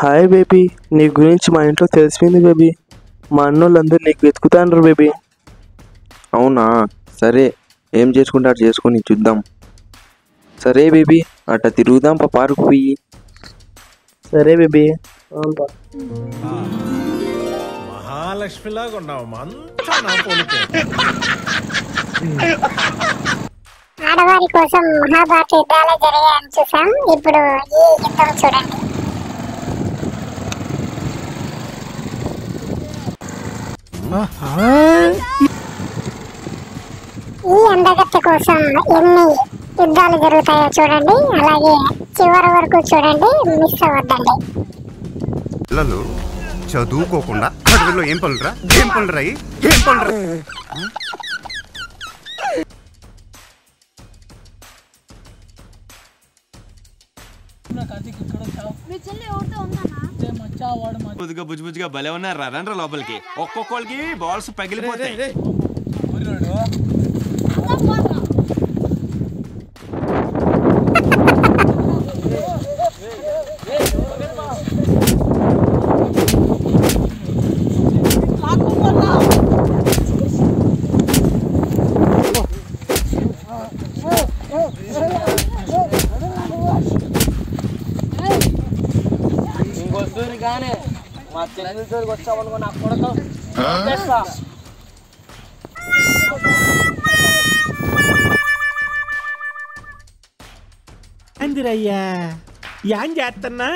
Hi baby, నీ గురించి మా ఇంట్లో తెలిసిపోయింది బేబీ. మా అన్నోళ్ళందరూ నీకు వెతుకుతాండ్రు బేబీ. అవునా? సరే, ఏం చేసుకుంటే అటు చేసుకొని చూద్దాం. సరే బేబీ, అట్ట తిరుగుదాం పార్కు పోయి. సరే బేబీ. మహాలక్ష్మిలాగా ఉన్నావు, మంచి నా పోలికే. ఆడవారి కోసం మహాభారత యుద్ధాలు జరిగాయని చూసాం. ఇప్పుడు ఈ యుద్ధం చూడండి. ఈ అందగత్తె కోసం ఎన్ని యుద్ధాలు జరుగుతాయో చూడండి. అలాగే చివరి వరకు చూడండి, మిస్ అవ్వద్దండి. పిల్లలు చదువుకోకుండా అడవిలో ఏం పనులురా ఏం పనులురా ఏం పనులురా. కొద్దిగా బుజ్జుగా భలే ఉన్నారు. రండ్రా లోపలికి. ఒక్కొక్కరికి బాల్స్ పగిలిపోతాయి. కానీ మా చెల్లెలతో వచ్చామనుకో నాకు కూడా అందిరయ్యా ఏం చేస్తున్నా?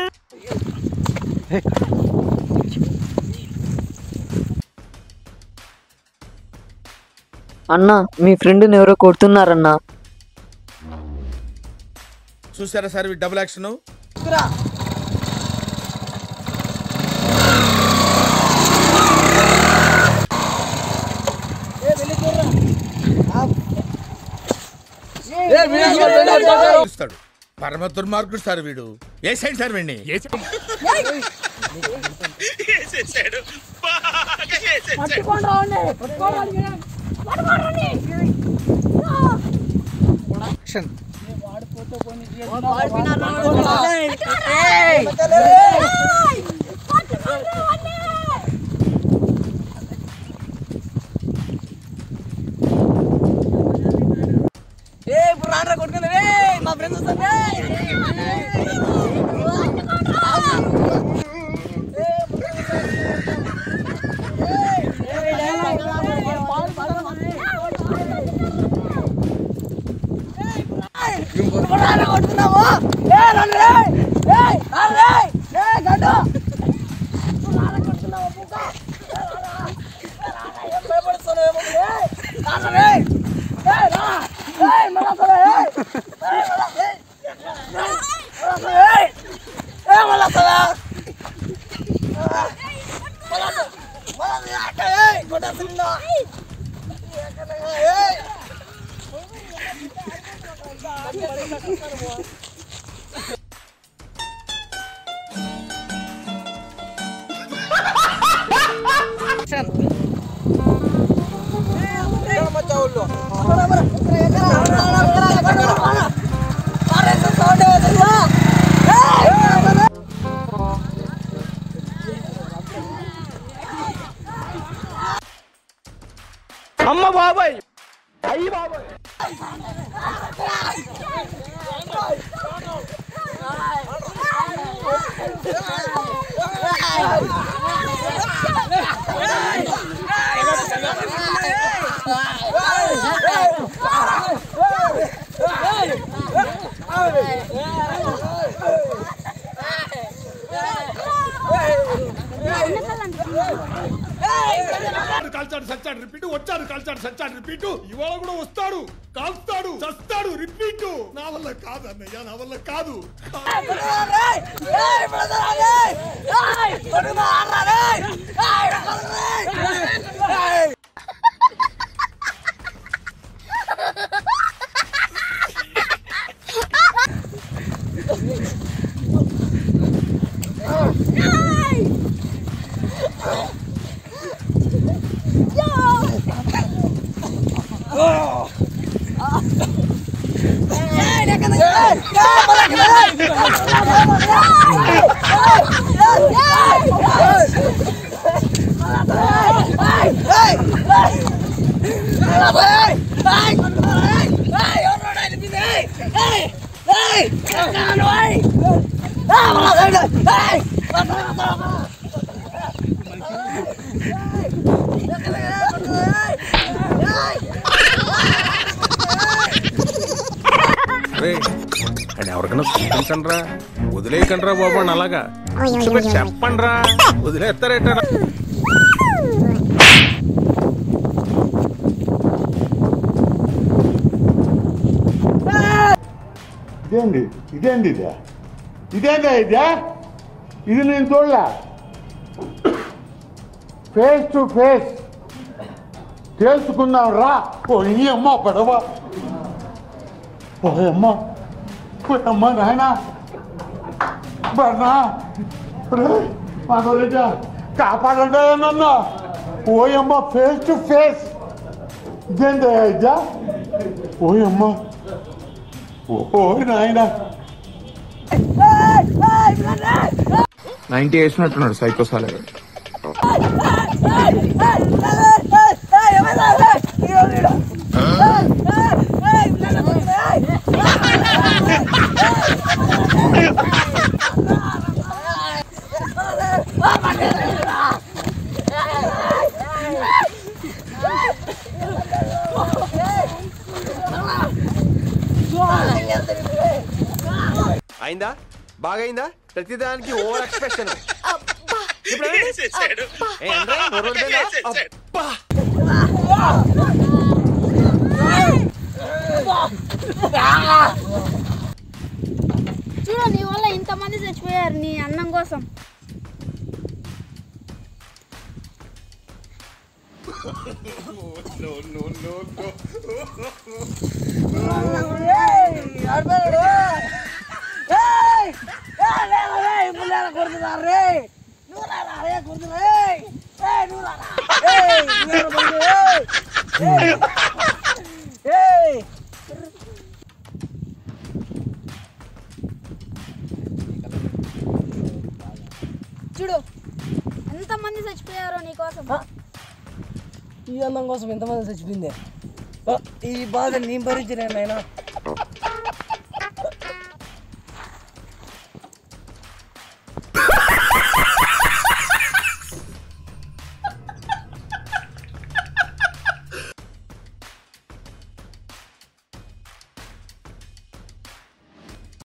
అన్నా, మీ ఫ్రెండ్ని ఎవరో కొడుతున్నారన్నా. చూసారా సార్ డబుల్ యాక్షన్. పరమ దుర్మార్గుడు సార్ వీడు. ఏ సైడ్ సార్ వీడిని మా ఫ్రెండ్స్ అమ్మ బాబాయ్, అయ్యి బాబాయ్. కాల్చాడు సచ్చాడు రిపీట్, వచ్చాడు కాల్చాడు సచ్చాడు రిపీట్. ఇవాళ కూడా వస్తాడు, కాల్స్తాడు, చస్తాడు రిపీట్. నా వల్ల కాదు అన్నయ్య, నా వల్ల కాదు. ఎవరికైనా చూపించండి రా, వదిలేయకండి రా బాబు అని అలాగా చెప్పండి రా, వదిలేస్తారేట. ఇదేంది ఇదే ఇది నేను చూడలే. ఫేస్ టు ఫేస్ తెలుసుకుందాం రా. ఓ ఈ అమ్మ పడవ, అమ్మ నాయన బర్నా కాపాడండి నన్ను. ఓయమ్మ ఫేస్ టు ఫేస్ ఇదేంటి ఇదా? ఓయమ్మ ఓ నాయన 90 వేసినట్టున్నాడు సైకో సాలే. అయిందా? బాగైందా? ప్రతిదానికి ఓవర్ ఎక్స్ప్రెషన్. చూడు, నీ వల్ల ఇంతమంది చచ్చిపోయారు నీ అన్నం కోసం. చూడు ఎంతమంది చచ్చిపోయారో నీకోసం. ఈ అందం కోసం ఎంతమంది చచ్చిపోయింది. ఈ బాధ నేను భరించలేను నాయనా.